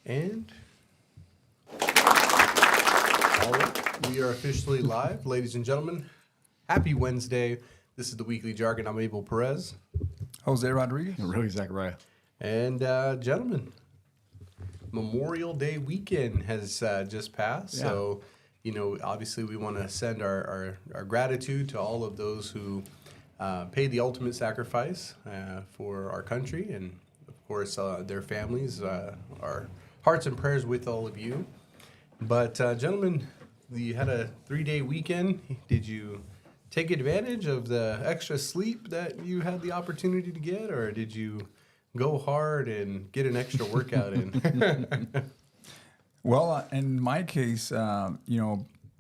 And all right, we are officially live, ladies and gentlemen. Happy Wednesday. This is the Weekly Jargon. I'm Abel Perez. Jose Rodriguez. And Roy Zachariah. And gentlemen, Memorial Day weekend has just passed. Yeah. So, obviously we want to send our gratitude to all of those who paid the ultimate sacrifice for our country, and of course their families. Our hearts and prayers with all of you. But gentlemen, you had a 3-day weekend. Did you take advantage of the extra sleep that you had the opportunity to get, or did you go hard and get an extra workout in? Well, in my case,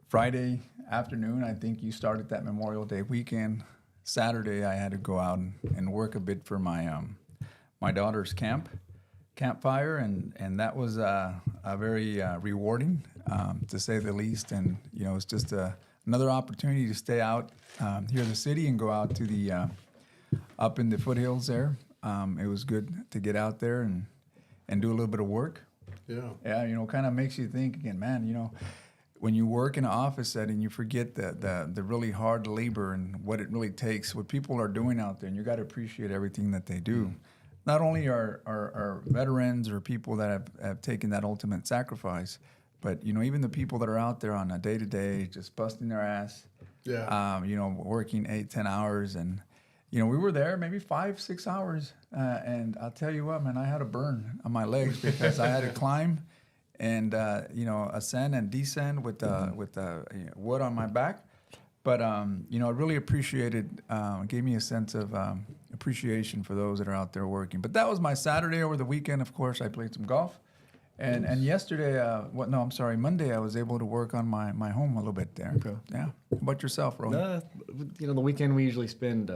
Friday afternoon, I think you started that Memorial Day weekend. Saturday, I had to go out and work a bit for my daughter's campfire, and that was a very rewarding, to say the least. And it's just another opportunity to stay out here in the city and go out to the up in the foothills there. It was good to get out there and do a little bit of work. Yeah, kind of makes you think again, man. When you work in an office setting, you forget the really hard labor and what it really takes, what people are doing out there, and you got to appreciate everything that they do. Not only are veterans or people that have taken that ultimate sacrifice, but even the people that are out there on a day-to-day just busting their ass, working 8-10 hours, and we were there maybe 5-6 hours, and I'll tell you what, man, I had a burn on my legs because I had to climb and ascend and descend with wood on my back. But I really appreciated, gave me a sense of appreciation for those that are out there working. But that was my Saturday. Over the weekend, of course, I played some golf. And yesterday, Monday, I was able to work on my home a little bit there. Okay. Yeah. How about yourself, Ron? The weekend we usually spend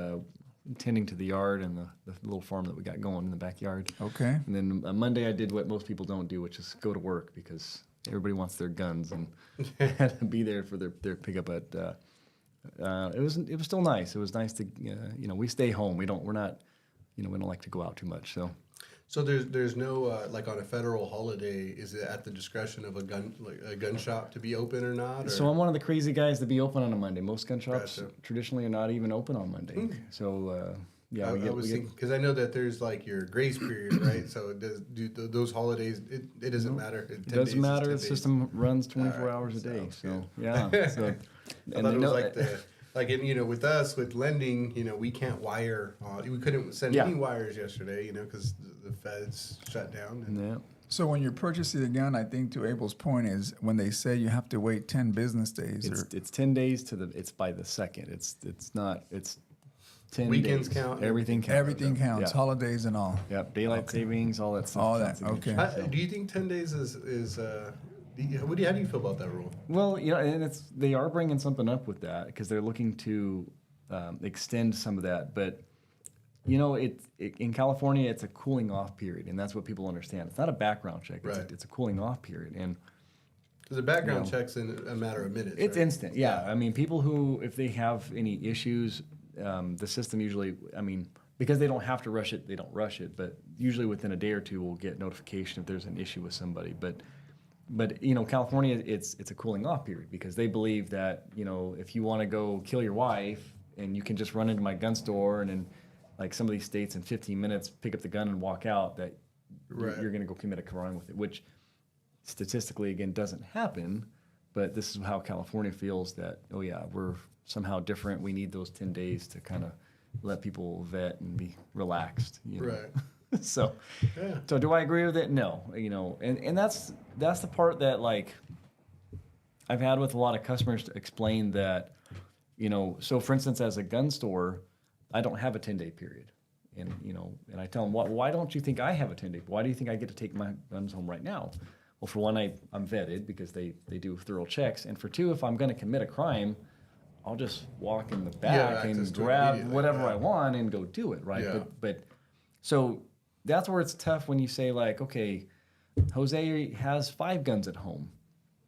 tending to the yard and the little farm that we got going in the backyard. Okay. And then Monday I did what most people don't do, which is go to work because everybody wants their guns and had to be there for their pickup. But it was still nice. It was nice to we stay home. We don't like to go out too much. So there's no like on a federal holiday, is it at the discretion of a gun shop to be open or not? Or? So I'm one of the crazy guys to be open on a Monday. Most gun shops traditionally are not even open on Monday. So I was thinking because I know that there's like your grace period, right? So do those holidays? It doesn't matter. It doesn't matter. The system runs 24 hours a day. So yeah. So I thought it was with us with lending, we can't wire. We couldn't send any wires yesterday, because the feds shut down. Yeah. So when you're purchasing a gun, I think to Abel's point is when they say you have to wait 10 business days. It's 10 days it's by the second. It's 10 weekends days. count. Everything counts. Everything counts. Yeah. Holidays and all. Yep. Daylight savings, all that stuff. All that. Okay. Do you think 10 days is how do you feel about that rule? Well, and they are bringing something up with that because they're looking to extend some of that. But in California, it's a cooling off period, and that's what people understand. It's not a background check. Right. It's a cooling off period, and because the background check's in a matter of minutes. It's right? instant. Yeah. I mean, people who, if they have any issues, the system usually, because they don't have to rush it, they don't rush it. But usually within a day or two, we'll get notification if there's an issue with somebody. But California, it's a cooling off period because they believe that if you want to go kill your wife and you can just run into my gun store and in like some of these states in 15 minutes pick up the gun and walk out, that you're going to go commit a crime with it, which statistically again doesn't happen. But this is how California feels that we're somehow different. We need those 10 days to kind of let people vet and be relaxed. Right. So do I agree with it? No, and that's the part that like I've had with a lot of customers to explain that, so for instance, as a gun store, I don't have a 10-day period. And, and I tell them, why don't you think I have a 10-day? Why do you think I get to take my guns home right now? Well, for one, I'm vetted because they do thorough checks. And for two, if I'm going to commit a crime, I'll just walk in the back and grab whatever I want and go do it, right? Yeah. But so that's where it's tough when you say like, okay, Jose has 5 guns at home.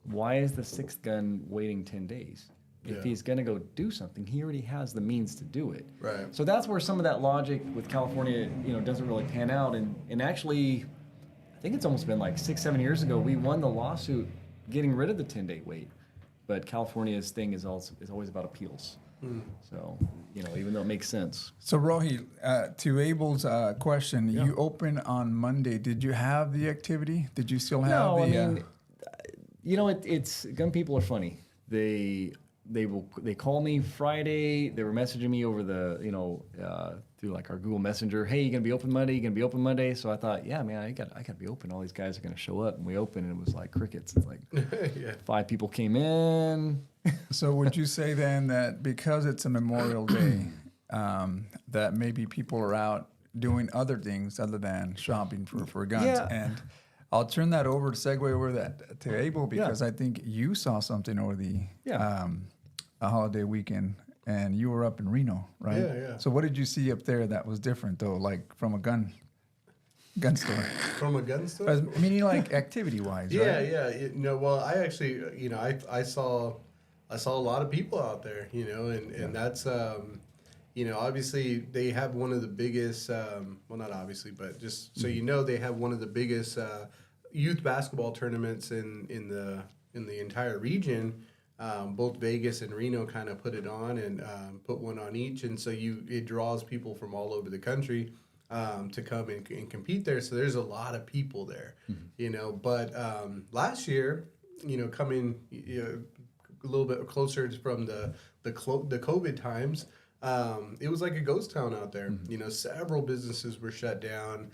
Why is the 6th gun waiting 10 days? If he's going to go do something, he already has the means to do it. Right. So that's where some of that logic with California, doesn't really pan out. And actually, I think it's almost been like 6-7 years ago. We won the lawsuit getting rid of the 10-day wait, but California's thing is always about appeals. So, even though it makes sense. So, Rohi, to Abel's question, you open on Monday. Did you have the activity? Did you still have No, the? I mean, it's gun people are funny. They call me Friday. They were messaging me over the through like our Google Messenger. Hey, you gonna be open Monday? You gonna be open Monday? So I thought, yeah, man, I got to be open. All these guys are gonna show up, and we opened, and it was like crickets. It's like 5 people came in. So would you say then that because it's a Memorial Day, that maybe people are out doing other things other than shopping for guns? Yeah. And I'll turn that over to segue over that to Abel because I think you saw something over the a holiday weekend, and you were up in Reno, right? Yeah. So what did you see up there that was different though, like from a gun store? From a gun store? Meaning like activity wise, right? Yeah. Well, I actually, I saw a lot of people out there, and that's, obviously they have one of the biggest, well, not obviously, but just so they have one of the biggest youth basketball tournaments in the entire region. Both Vegas and Reno kind of put it on and put one on each, and so it draws people from all over the country to come and compete there. So there's a lot of people there, But last year, coming a little bit closer from the COVID times, it was like a ghost town out there. Several businesses were shut down.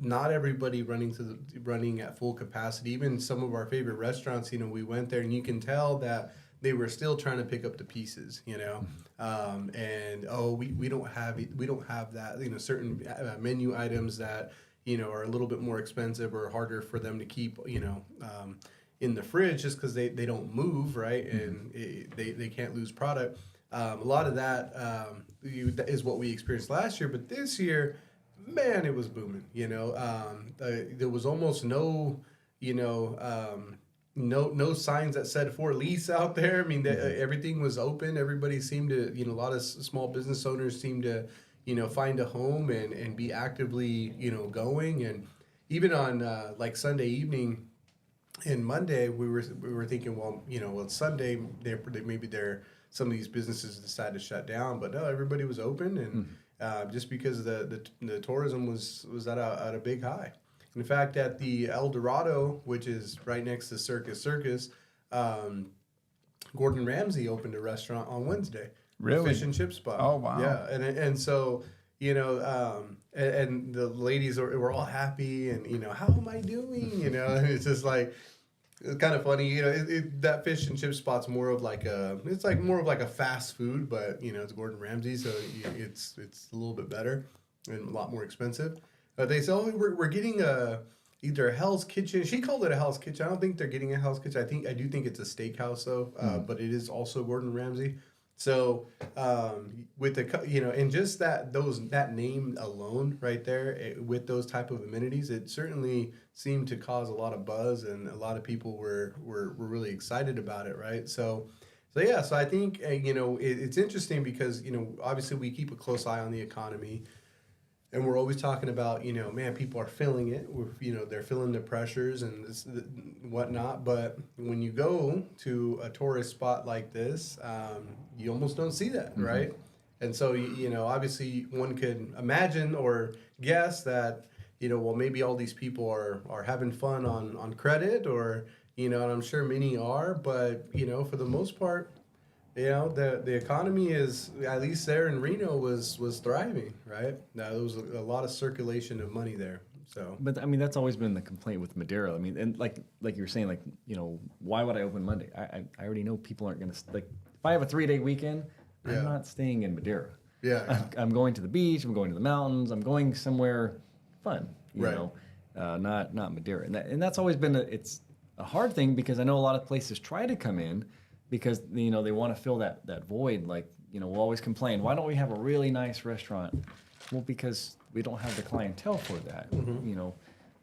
Not everybody running at full capacity. Even some of our favorite restaurants, we went there and you can tell that they were still trying to pick up the pieces, we don't have that, certain menu items that, are a little bit more expensive or harder for them to keep, in the fridge just because they don't move, right? And they can't lose product. A lot of that is what we experienced last year, but this year, man, it was booming. There was almost no signs that said for lease out there. I mean, everything was open. Everybody seemed to, a lot of small business owners seemed to, find a home and be actively, going. And even on like Sunday evening and Monday, we were thinking, well, it's Sunday. Maybe some of these businesses decided to shut down, but no, everybody was open and. Just because the tourism was at a big high. In fact, at the El Dorado, which is right next to Circus, Gordon Ramsay opened a restaurant on Wednesday. Really? A fish and chip spot. Oh, wow. Yeah, and so, and the ladies were all happy and, how am I doing? And it's just like, it's kind of funny, that fish and chip spot's more of like a fast food, but it's Gordon Ramsay, so it's a little bit better and a lot more expensive. They say, we're getting either a Hell's Kitchen. She called it a Hell's Kitchen. I don't think they're getting a Hell's Kitchen. I do think it's a steakhouse though, but it is also Gordon Ramsay. So with the and just that name alone right there with those type of amenities, it certainly seemed to cause a lot of buzz and a lot of people were really excited about it, right? So I think it's interesting because obviously we keep a close eye on the economy. And we're always talking about, man, people are feeling it. They're feeling the pressures and whatnot. But when you go to a tourist spot like this, you almost don't see that, right? And so, obviously one could imagine or guess that, well, maybe all these people are having fun on credit or, and I'm sure many are. But, for the most part, the economy is, at least there in Reno, was thriving, right? Now there was a lot of circulation of money there. So, but I mean, that's always been the complaint with Madera. I mean, and like you were saying, why would I open Monday? I already know people aren't going to if I have a 3-day weekend, I'm not staying in Madera. Yeah, I'm going to the beach. I'm going to the mountains. I'm going somewhere fun. You Right. know, not Madera, and that's always been it's a hard thing because I know a lot of places try to come in. Because they want to fill that void. We'll always complain. Why don't we have a really nice restaurant? Well, because we don't have the clientele for that.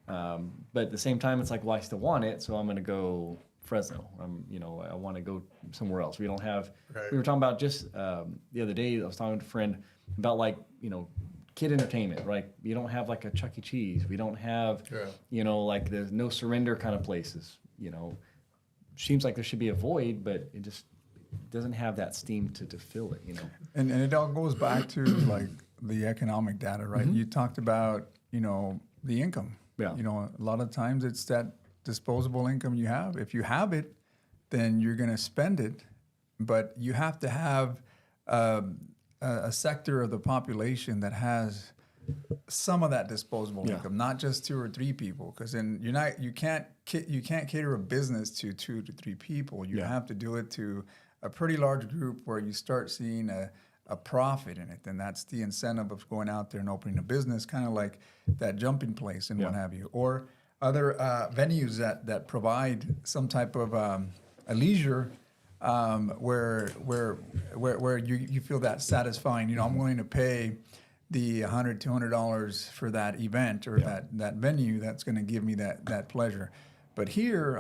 But at the same time, it's like, well, I still want it, so I'm going to go Fresno. I want to go somewhere else. We don't have. Right. We were talking about just the other day. I was talking to a friend about kid entertainment, right? You don't have like a Chuck E. Cheese. We don't have, like there's no surrender kind of places. Seems like there should be a void, but it just doesn't have that steam to fill it. And it all goes back to like the economic data, right? Mm-hmm. You talked about the income. Yeah. A lot of times it's that disposable income you have. If you have it, then you're going to spend it, but you have to have a sector of the population that has some of that disposable income, not just 2 or 3 people, because then you can't cater a business to 2 to 3 people. You have to do it to a pretty large group where you start seeing a profit in it, and that's the incentive of going out there and opening a business, kind of like that jumping place and what have you, or other venues that provide some type of a leisure where you feel that satisfying. I'm willing to pay the $100, $200 for that event or that venue that's going to give me that pleasure. But here,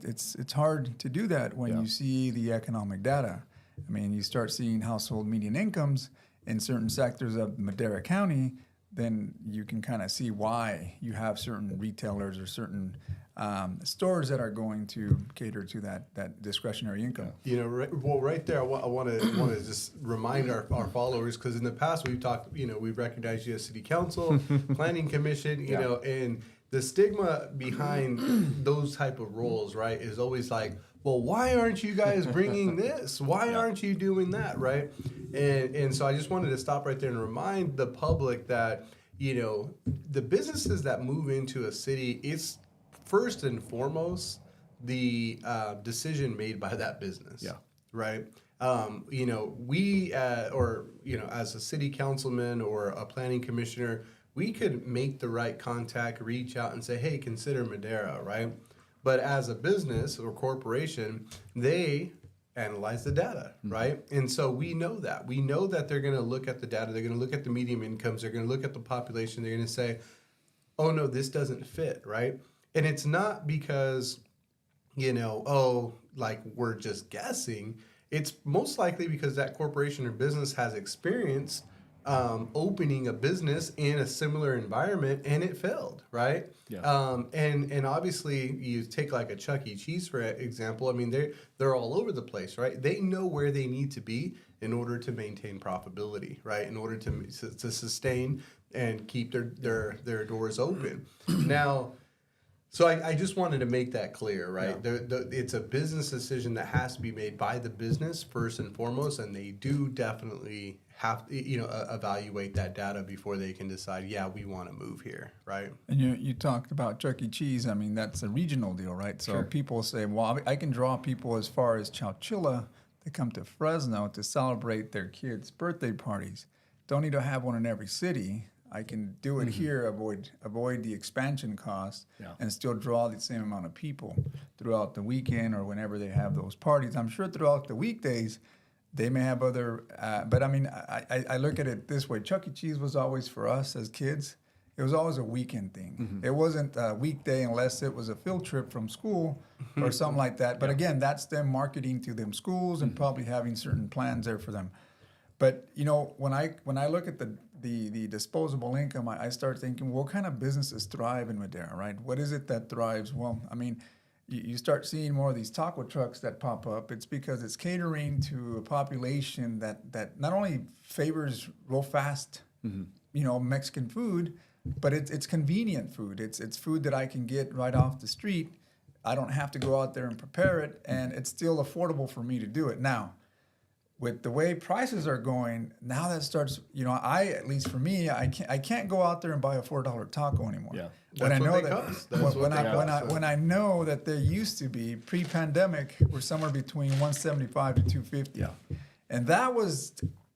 it's hard to do that when you see the economic data. You start seeing household median incomes in certain sectors of Madera County, then you can kind of see why you have certain retailers or certain stores that are going to cater to that discretionary income. Right there, I want to just remind our followers, because in the past we've talked, we've recognized you as City Council, Planning Commission, and the stigma behind those type of roles, right, is always like, well, why aren't you guys bringing this? Why aren't you doing that, right? And so I just wanted to stop right there and remind the public that, the businesses that move into a city, it's first and foremost the decision made by that business, right? We, as a city councilman or a planning commissioner, we could make the right contact, reach out and say, hey, consider Madera, right? But as a business or corporation, they analyze the data, right? And so we know that. We know that they're going to look at the data. They're going to look at the median incomes. They're going to look at the population. They're going to say, oh, no, this doesn't fit, right? And it's not because, we're just guessing. It's most likely because that corporation or business has experienced opening a business in a similar environment and it failed, right? Yeah. And obviously you take like a Chuck E. Cheese for example. They're all over the place, right? They know where they need to be in order to maintain profitability, right? In order to sustain and keep their doors open. Now, so I just wanted to make that clear, right? Yeah. It's a business decision that has to be made by the business first and foremost, and they do definitely have to, evaluate that data before they can decide, we want to move here, right? And you talked about Chuck E. Cheese. That's a regional deal, right? So people say, well, I can draw people as far as Chowchilla to come to Fresno to celebrate their kids' birthday parties. Don't need to have one in every city. I can do it here, avoid the expansion costs, and still draw the same amount of people throughout the weekend or whenever they have those parties. I'm sure throughout the weekdays, they may have other, but I look at it this way. Chuck E. Cheese was always, for us as kids, it was always a weekend thing. It wasn't a weekday unless it was a field trip from school or something like that. But again, that's them marketing to them schools and probably having certain plans there for them. But when I look at the disposable income, I start thinking, what kind of businesses thrive in Madera, right? What is it that thrives? Well, you start seeing more of these taco trucks that pop up. It's because it's catering to a population that not only favors real fast, Mexican food, but it's convenient food. It's food that I can get right off the street. I don't have to go out there and prepare it, and it's still affordable for me to do it. Now, with the way prices are going, now that starts, at least for me, I can't go out there and buy a $4 taco anymore. Yeah. When I know that they used to be pre-pandemic were somewhere between $175 to $250. Yeah. And that was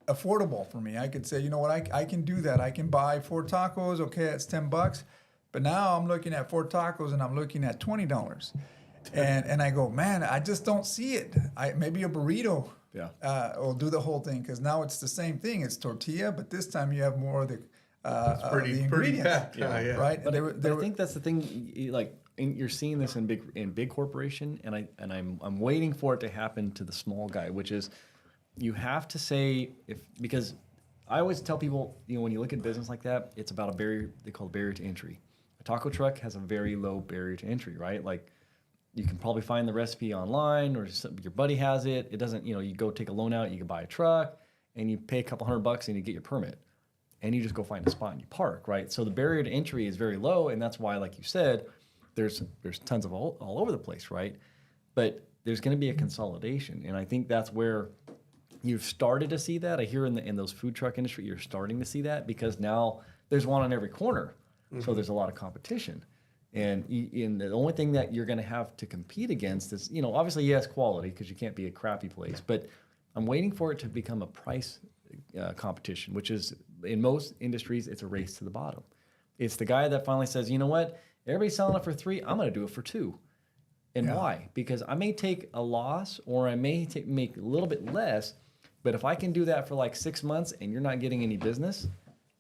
affordable for me. I could say, you know what, I can do that. I can buy 4 tacos, okay, it's $10. But now I'm looking at 4 tacos and I'm looking at $20. And I go, man, I just don't see it. Maybe a burrito. Yeah, will do the whole thing, because now it's the same thing. It's tortilla, but this time you have more of the ingredients, right? But I think that's the thing. You're seeing this in big corporation, and I'm waiting for it to happen to the small guy, which is you have to say because I always tell people, when you look at business like that, it's about a barrier. They call it barrier to entry. A taco truck has a very low barrier to entry, right? Like you can probably find the recipe online, or your buddy has it. It doesn't, you go take a loan out, you can buy a truck, and you pay a couple $100 and you get your permit, and you just go find a spot and you park, right? So the barrier to entry is very low, and that's why, like you said, there's tons of all over the place, right? But there's going to be a consolidation, and I think that's where you've started to see that. I hear in those food truck industry, you're starting to see that because now there's one on every corner, so there's a lot of competition. And the only thing that you're going to have to compete against is, obviously, yes, quality, because you can't be a crappy place. But I'm waiting for it to become a price competition, which is, in most industries, it's a race to the bottom. It's the guy that finally says, you know what, everybody's selling it for $3, I'm going to do it for $2. And why? Because I may take a loss, or I may make a little bit less, but if I can do that for like 6 months and you're not getting any business,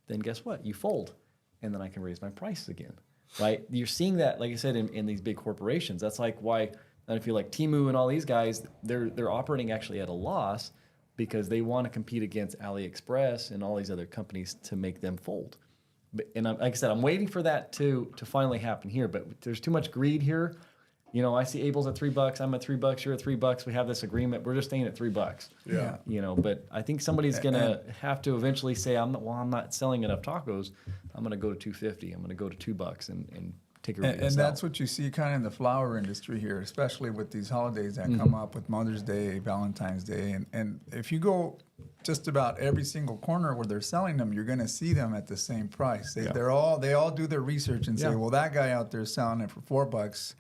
then guess what? You fold, and then I can raise my prices again. Right? You're seeing that, like I said, in these big corporations. That's like why I feel like Temu and all these guys, they're operating actually at a loss because they want to compete against AliExpress and all these other companies to make them fold. And like I said, I'm waiting for that to finally happen here. But there's too much greed here. I see Abel's at $3. I'm at $3. You're at $3. We have this agreement. We're just staying at $3. Yeah. But I think somebody's gonna have to eventually say, I'm not selling enough tacos. I'm gonna go to $2.50. I'm gonna go to $2 and take a And that's what you see kind of in the flower industry here, especially with these holidays that come up with Mother's Day, Valentine's Day, and if you go just about every single corner where they're selling them, you're going to see them at the same price. They all do their research and say, well, that guy out there is selling it for $4.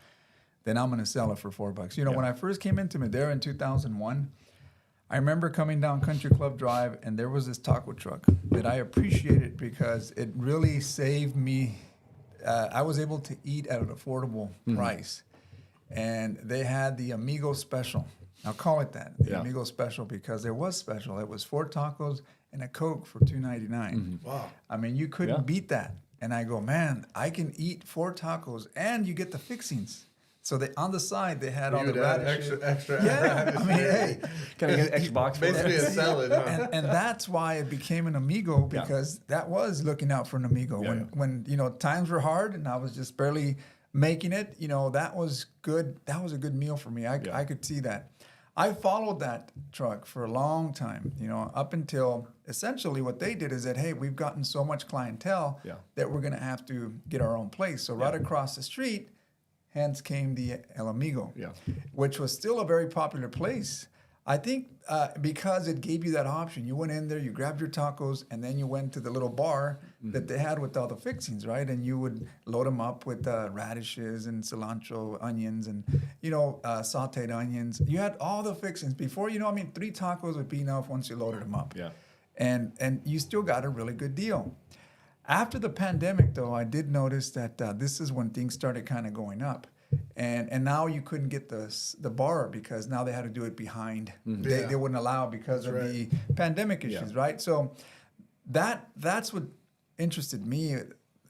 Then I'm going to sell it for $4. When I first came into Madera in 2001, I remember coming down Country Club Drive, and there was this taco truck that I appreciated because it really saved me. I was able to eat at an affordable price. And they had the Amigo Special. I'll call it that, the Amigo Special, because it was special. It was 4 tacos and a Coke for $2.99. Wow. I mean, you couldn't beat that. And I go, man, I can eat 4 tacos and you get the fixings. So on the side, they had all the radishes. Extra. Yeah, I mean, hey. Can I get an extra box for Basically it? a salad, huh? And that's why it became an Amigo, because that was looking out for an Amigo. When times were hard and I was just barely making it, that was good. That was a good meal for me. I could see that. I followed that truck for a long time, up until essentially what they did is that, hey, we've gotten so much clientele that we're going to have to get our own place. So right across the street, hence came the El Amigo, which was still a very popular place. I think because it gave you that option. You went in there, you grabbed your tacos, and then you went to the little bar that they had with all the fixings, right? And you would load them up with radishes and cilantro, onions, and, sauteed onions. You had all the fixings. Before, 3 tacos would be enough once you loaded them up. Yeah. And you still got a really good deal. After the pandemic, though, I did notice that this is when things started kind of going up. And now you couldn't get the bar because now they had to do it behind. They wouldn't allow because of the pandemic issues, right? So that's what interested me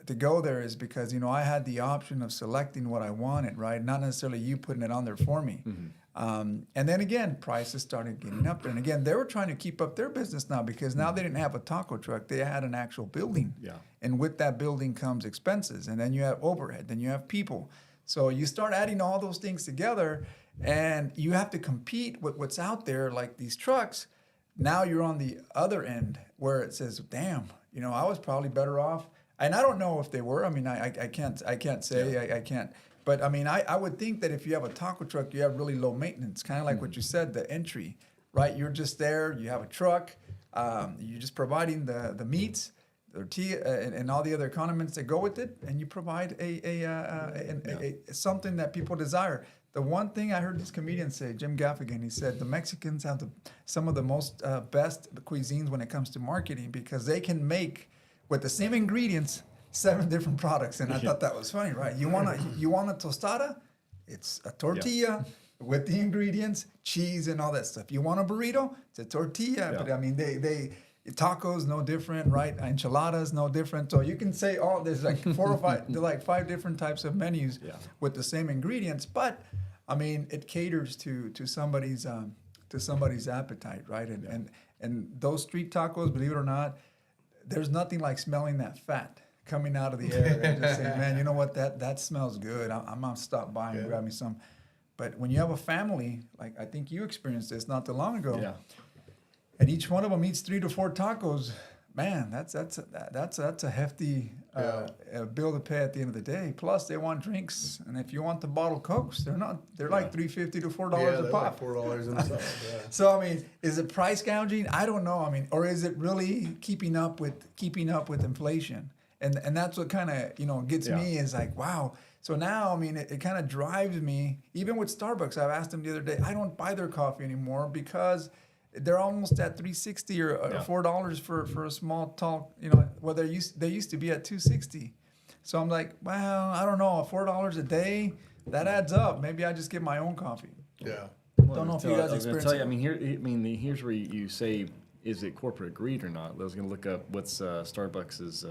to go there is because, I had the option of selecting what I wanted, right? Not necessarily you putting it on there for me. And then again, prices started getting up. And again, they were trying to keep up their business now because now they didn't have a taco truck. They had an actual building. Yeah. And with that building comes expenses. And then you have overhead. Then you have people. So you start adding all those things together and you have to compete with what's out there, like these trucks. Now you're on the other end where it says, damn, I was probably better off. And I don't know if they were. I mean, I can't say. I can't. But, I would think that if you have a taco truck, you have really low maintenance, kind of like what you said, the entry, right? You're just there. You have a truck. You're just providing the meats, the tortilla, and all the other condiments that go with it, and you provide a something that people desire. The one thing I heard this comedian say, Jim Gaffigan, he said the Mexicans have some of the most best cuisines when it comes to marketing because they can make, with the same ingredients, 7 different products, and I thought that was funny, right? You want a tostada? It's a tortilla with the ingredients, cheese, and all that stuff. You want a burrito? It's a tortilla. But they tacos no different, right? Enchiladas no different. So you can say there's like 4 or 5, they're like 5 different types of menus with the same ingredients. But it caters to somebody's appetite, right? And those street tacos, believe it or not. there's nothing like smelling that fat coming out of the air and just saying, man, you know what, that smells good. I'm gonna stop by and grab me some. But when you have a family, like I think you experienced this not too long ago, Yeah. and each one of them eats 3 to 4 tacos, man, that's a hefty bill to pay at the end of the day. Plus, they want drinks, and if you want the bottled Cokes, they're like $3.50 to $4 a pop. Like $4 themselves. Yeah. So I mean, is it price gouging? I don't know. I mean, or is it really keeping up with inflation? And that's what kind of gets me is like, wow. So now, I mean, it kind of drives me. Even with Starbucks, I've asked them the other day. I don't buy their coffee anymore because they're almost at $3.60 or $4 for a small tall. Well, they used to be at $2.60. So I'm like, well, I don't know, $4 a day, that adds up. Maybe I just get my own coffee. Yeah. Don't know if you guys experience it. I mean, here's where you say, is it corporate greed or not? I was going to look up what's Starbucks's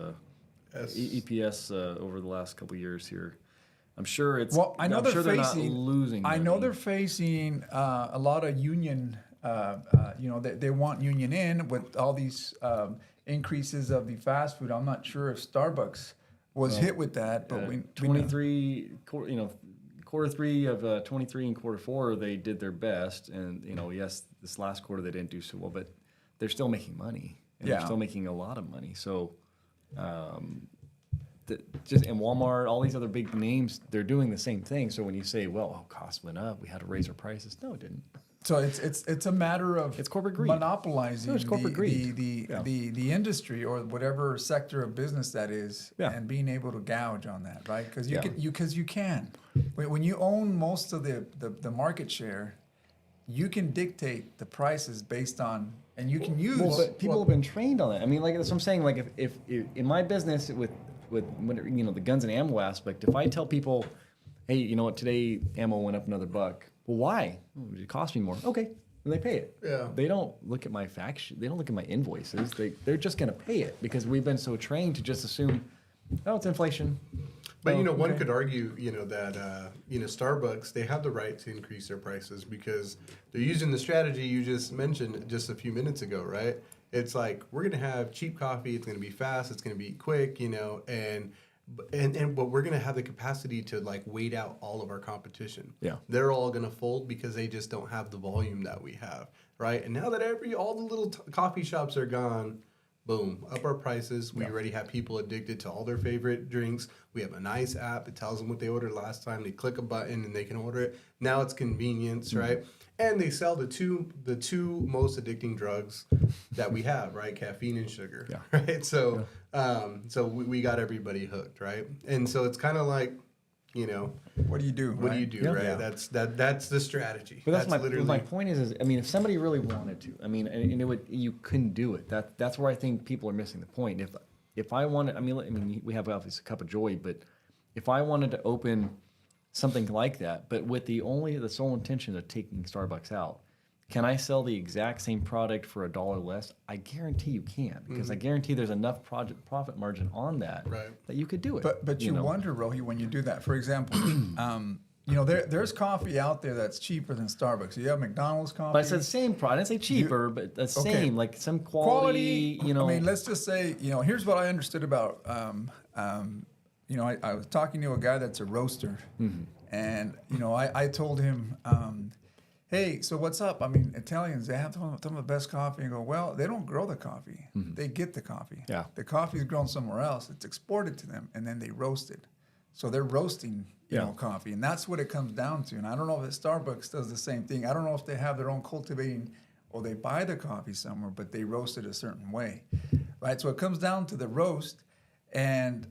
EPS over the last couple of years here. I'm sure it's. Well, I know I'm they're sure facing. They're not losing. I know money. they're facing a lot of union. They want union in with all these increases of the fast food. I'm not sure if Starbucks was hit with that, but we 23. Quarter 3 of 23 and quarter 4 they did their best, and yes, this last quarter they didn't do so well, but they're still making money. And they're still making a lot of money. So. And Walmart, all these other big names, they're doing the same thing. So when you say, well, costs went up, we had to raise our prices. No, it didn't. So it's a matter of it's corporate greed. Monopolizing it's corporate greed. The industry or whatever sector of business that is, and being able to gouge on that, right? Because you can. When you own most of the market share, you can dictate the prices based on, and you can use. Well, but people have been trained on that. I mean, like that's what I'm saying. Like if in my business with the guns and ammo aspect, if I tell people, hey, you know what, today ammo went up another $1. Well, why? Oh, it cost me more. Okay, and they pay it. Yeah. They don't look at my fact. They don't look at my invoices. They're just going to pay it because we've been so trained to just assume, oh, it's inflation. But one could argue, that Starbucks, they have the right to increase their prices because they're using the strategy you just mentioned just a few minutes ago, right? It's like we're gonna have cheap coffee. It's gonna be fast. It's gonna be quick, but we're gonna have the capacity to like wait out all of our competition. Yeah, they're all gonna fold because they just don't have the volume that we have, right? And now that all the little coffee shops are gone. Boom, up our prices. We already have people addicted to all their favorite drinks. We have a nice app that tells them what they ordered last time. They click a button and they can order it. Now it's convenience, right? And they sell the two most addicting drugs that we have, right? Caffeine and sugar, right? So, so we got everybody hooked, right? And so it's kind of like, what do you do? What do you do, right? Yeah. That's the strategy. But my point is, I mean, if somebody really wanted to, I mean, and you couldn't do it. That's where I think people are missing the point. If I wanted, I mean, we have obviously a cup of joy, but if I wanted to open something like that, but with the sole intention of taking Starbucks out, can I sell the exact same product for $1 less? I guarantee you can, because I guarantee there's enough profit margin on that that you could do it. But you wonder, Rohi, when you do that. For example, there's coffee out there that's cheaper than Starbucks. You have McDonald's coffee. But I said same product. I didn't say cheaper, but the same, like some quality. I mean, let's just say, here's what I understood about. I was talking to a guy that's a roaster, and I told him. Hey, so what's up? I mean, Italians, they have some of the best coffee. And go, well, they don't grow the coffee. They get the coffee. Yeah. The coffee is grown somewhere else. It's exported to them, and then they roast it. So they're roasting, coffee. And that's what it comes down to. And I don't know if Starbucks does the same thing. I don't know if they have their own cultivating or they buy the coffee somewhere, but they roast it a certain way, right? So it comes down to the roast. And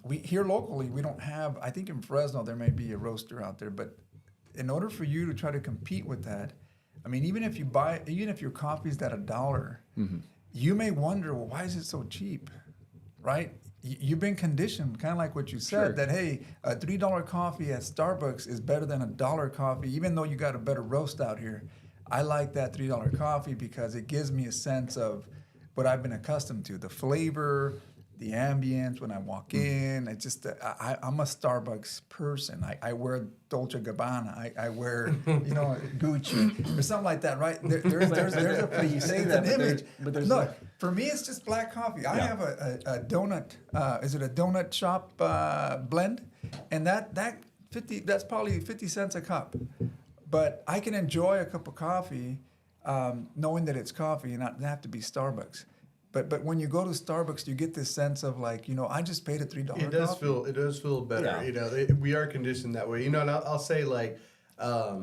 we here locally, we don't have, I think in Fresno, there may be a roaster out there, but in order for you to try to compete with that, I mean, even if your coffee's at $1, you may wonder, well, why is it so cheap, right? You've been conditioned, kind of like what you said, that, hey, a $3 coffee at Starbucks is better than a $1 coffee, even though you got a better roast out here. I like that $3 coffee because it gives me a sense of what I've been accustomed to, the flavor, the ambience when I walk in. It's just I'm a Starbucks person. I wear Dolce Gabbana. I wear Gucci or something like that, right? There's a But you say it's that, an but image. but there's Look, for me, it's just black coffee. I have a donut. Is it a donut shop blend? And that's probably 50 cents a cup. But I can enjoy a cup of coffee knowing that it's coffee and not have to be Starbucks. But when you go to Starbucks, you get this sense of like, I just paid a $3 coffee. It does feel better. Yeah. We are conditioned that way. And I'll say like, I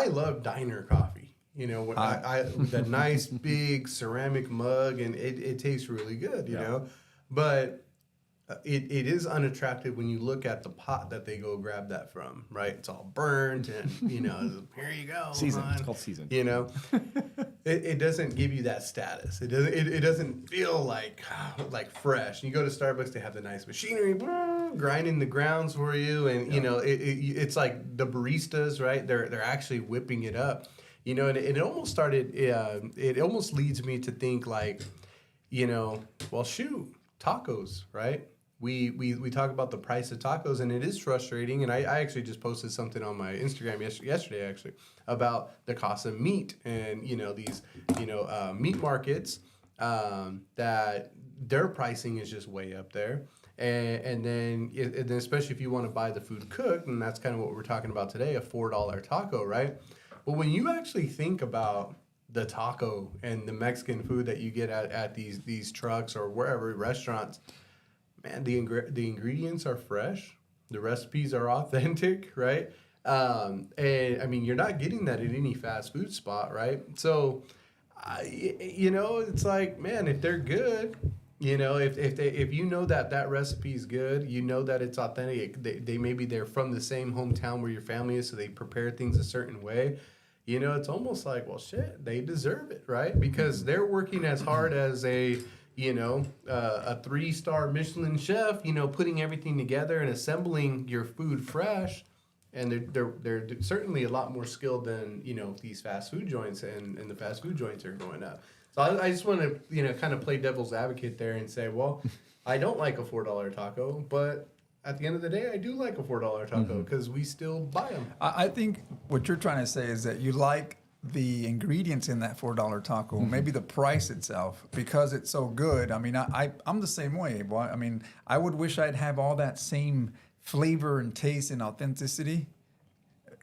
love diner coffee. When the nice big ceramic mug, and it tastes really good. You know, but it is unattractive when you look at the pot that they go grab that from. Right, it's all burnt, and here you go. Seasoned. Hon. It's called seasoned. It doesn't give you that status. It doesn't feel like fresh. You go to Starbucks, they have the nice machinery grinding the grounds for you, and it's like the baristas, right? They're actually whipping it up, and it almost started. It almost leads me to think like, well, shoot, tacos, right? We talk about the price of tacos, and it is frustrating. And I actually just posted something on my Instagram yesterday actually about the cost of meat, and these meat markets that their pricing is just way up there. And then especially if you want to buy the food cooked, and that's kind of what we're talking about today, a $4 taco, right? But when you actually think about the taco and the Mexican food that you get at these trucks or wherever restaurants, man, the ingredients are fresh, the recipes are authentic, right? And I mean, you're not getting that at any fast food spot, right? So, it's like, man, if they're good, if you know that recipe is good, that it's authentic. They maybe they're from the same hometown where your family is, so they prepare things a certain way. It's almost like, well, shit, they deserve it, right? Because they're working as hard as a 3-star Michelin chef, putting everything together and assembling your food fresh. And they're certainly a lot more skilled than, these fast food joints, and the fast food joints are going up. So I just want to, kind of play devil's advocate there and say, well, I don't like a $4 taco, but at the end of the day, I do like a $4 taco because we still buy them. I think what you're trying to say is that you like the ingredients in that $4 taco, maybe the price itself, because it's so good. I mean, I'm the same way. Boy. I mean, I would wish I'd have all that same flavor and taste and authenticity,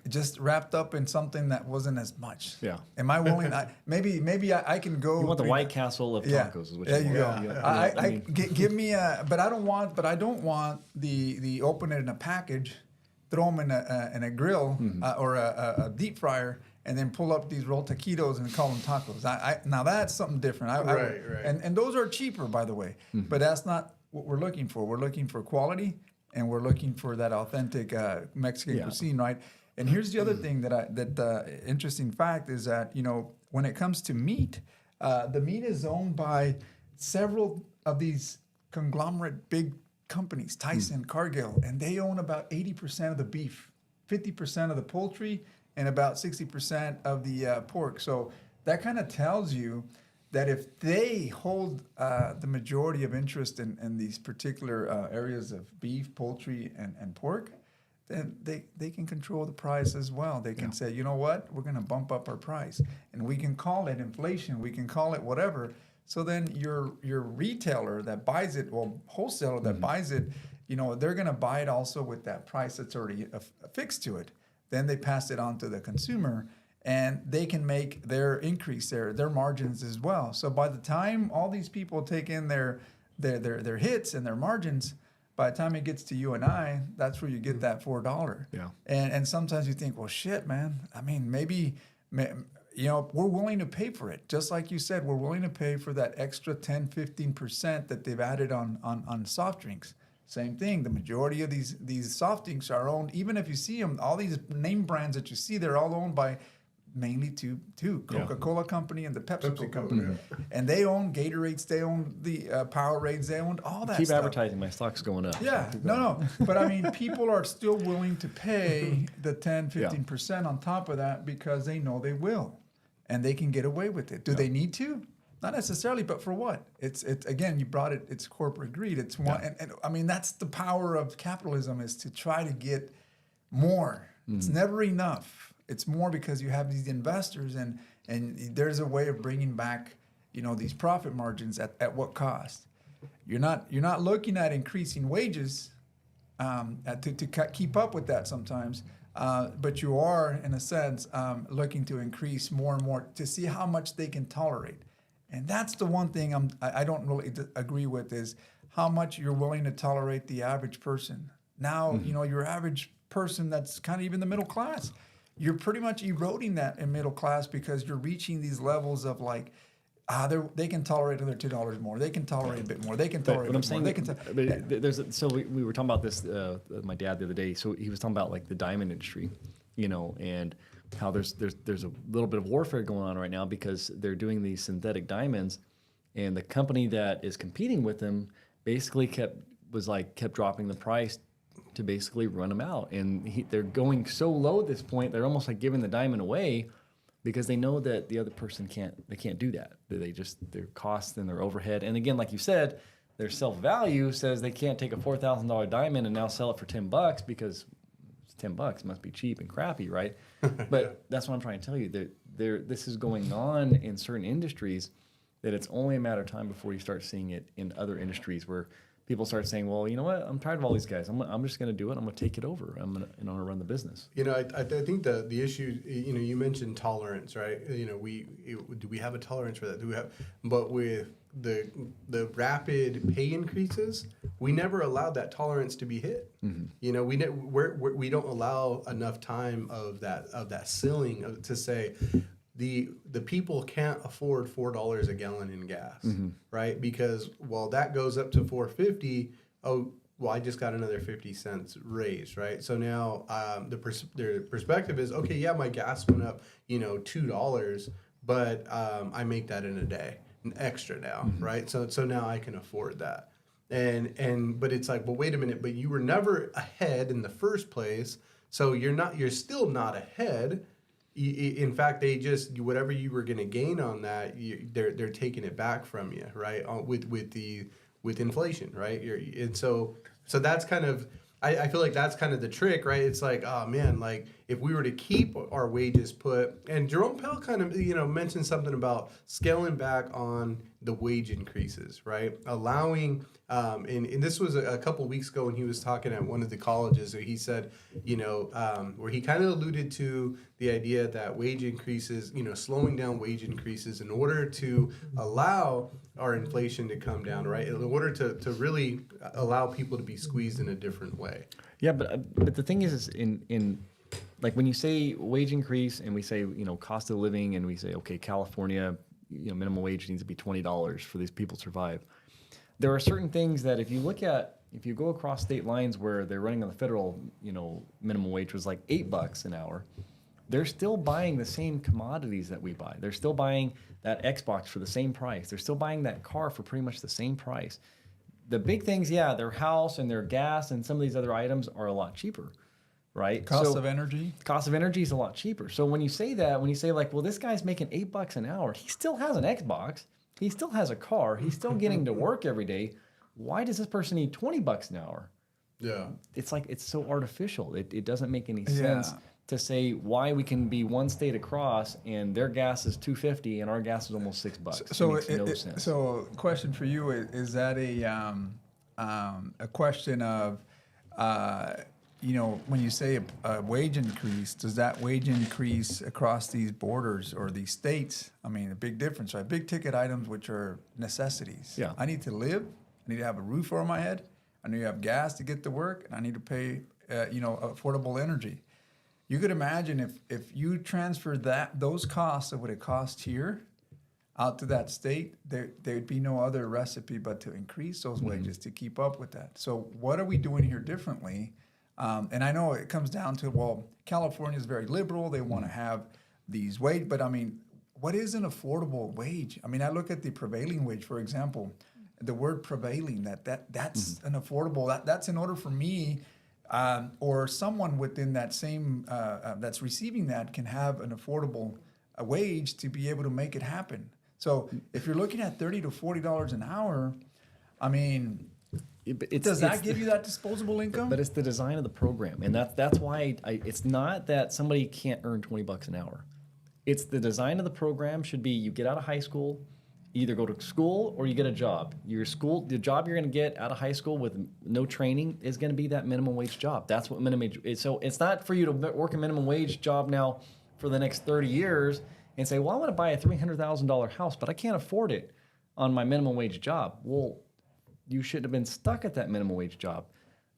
just wrapped up in something that wasn't as much. Yeah. Am I willing? maybe I can go. You want the White Castle of tacos, is what you want. There you go. Give me a, but I don't want the open it in a package, throw them in a grill or a deep fryer, and then pull up these rolled taquitos and call them tacos. Now that's something different. Right. And those are cheaper, by the way. But that's not what we're looking for. We're looking for quality, and we're looking for that authentic Mexican cuisine, right? And here's the other thing that interesting fact is that when it comes to meat, the meat is owned by several of these conglomerate big companies, Tyson, Cargill, and they own about 80% of the beef, 50% of the poultry, and about 60% of the pork. So that kind of tells you that if they hold the majority of interest in these particular areas of beef, poultry, and pork, then they can control the price as well. They can say, you know what, we're going to bump up our price. And we can call it inflation. We can call it whatever. So then your retailer that buys it, well, wholesaler that buys it, they're going to buy it also with that price that's already affixed to it. Then they pass it on to the consumer, and they can make their increase, their margins as well. So by the time all these people take in their hits and their margins, by the time it gets to you and I, that's where you get that $4. Yeah. And sometimes you think, well, shit, man. I mean, maybe we're willing to pay for it. Just like you said, we're willing to pay for that extra 10, 15% that they've added on soft drinks. Same thing. The majority of these soft drinks are owned, even if you see them, all these name brands that you see, they're all owned by mainly two, Coca-Cola Company and the Pepsi Company. And they own Gatorades, they own the Powerades, they own all that Keep stuff. advertising, my stock's going up. Yeah, no. But I mean, people are still willing to pay the 10, 15% on top of that because they know they will. And they can get away with it. Do they need to? Not necessarily, but for what? It's again, you brought it. It's corporate greed. It's one, and I mean that's the power of capitalism is to try to get more. It's never enough. It's more because you have these investors, and there's a way of bringing back, these profit margins at what cost? You're not looking at increasing wages to keep up with that sometimes. But you are, in a sense, looking to increase more and more to see how much they can tolerate. And that's the one thing I don't really agree with is how much you're willing to tolerate the average person. Now, your average person that's kind of even the middle class, you're pretty much eroding that in middle class because you're reaching these levels of like, they can tolerate another $2 more. They can tolerate a bit more. They can tolerate a bit more. They can so we were talking about this with my dad the other day. So he was talking about like the diamond industry, and how there's a little bit of warfare going on right now because they're doing these synthetic diamonds, and the company that is competing with them basically kept dropping the price to basically run them out, and they're going so low at this point they're almost like giving the diamond away because they know that the other person can't do that. Their costs and their overhead, and again, like you said, their self-value says they can't take a $4,000 diamond and now sell it for $10 because $10 must be cheap and crappy, right? But that's what I'm trying to tell you, that this is going on in certain industries, that it's only a matter of time before you start seeing it in other industries where people start saying, well, you know what, I'm tired of all these guys. I'm just going to do it. I'm going to take it over. I'm going to run the business. I think the issue, you mentioned tolerance, right? Do we have a tolerance for that? But with the rapid pay increases, we never allowed that tolerance to be hit. We don't allow enough time of that ceiling to say the people can't afford $4 a gallon in gas, right? Because that goes up to $4.50. Oh, well, I just got another 50 cents raise, right? So now their perspective is, okay, yeah, my gas went up, $2, but I make that in a day, an extra now, right? So now I can afford that. But it's like, well, wait a minute, but you were never ahead in the first place, so you're still not ahead. In fact, they just whatever you were going to gain on that, they're taking it back from you, right? With inflation, right? So that's kind of I feel like that's kind of the trick, right? It's like, oh man, like if we were to keep our wages put, and Jerome Powell kind of mentioned something about scaling back on the wage increases, right? Allowing and this was a couple weeks ago when he was talking at one of the colleges, where he said, where he kind of alluded to the idea that wage increases, slowing down wage increases in order to allow our inflation to come down, right? In order to really allow people to be squeezed in a different way. Yeah, but the thing is in like when you say wage increase and we say, cost of living, and we say, okay, California, minimum wage needs to be $20 for these people to survive. There are certain things that if you go across state lines where they're running on the federal, minimum wage was like $8 an hour, they're still buying the same commodities that we buy. They're still buying that Xbox for the same price. They're still buying that car for pretty much the same price. The big things, their house and their gas and some of these other items are a lot cheaper, right? Cost of energy is a lot cheaper. So when you say like, well, this guy's making $8 an hour, he still has an Xbox, he still has a car, he's still getting to work every day. Why does this person need $20 an hour? Yeah, it's like it's so artificial. It doesn't make any sense to say why we can be one state across and their gas is $2.50 and our gas is almost $6. So it makes no sense. So, question for you is that a question of when you say a wage increase, does that wage increase across these borders or these states? I mean, a big difference, right? Big ticket items, which are necessities. Yeah. I need to live. I need to have a roof over my head. I need to have gas to get to work, and I need to pay, affordable energy. You could imagine if you transfer those costs of what it costs here out to that state, there'd be no other recipe but to increase those wages to keep up with that. So what are we doing here differently? And I know it comes down to, well, California is very liberal. They want to have these wage, but I mean, what is an affordable wage? I mean, I look at the prevailing wage, for example. The word prevailing, that's an affordable. That's in order for me or someone within that same that's receiving that can have an affordable wage to be able to make it happen. So if you're looking at $30 to $40 an hour, I mean, It's, does it's that give you that disposable income? But it's the design of the program, and that's why it's not that somebody can't earn $20 an hour. It's the design of the program should be you get out of high school, you either go to school or you get a job. The job you're going to get out of high school with no training is going to be that minimum wage job. That's what minimum wage is. So it's not for you to work a minimum wage job now for the next 30 years and say, well, I want to buy a $300,000 house, but I can't afford it on my minimum wage job. Well, you shouldn't have been stuck at that minimum wage job.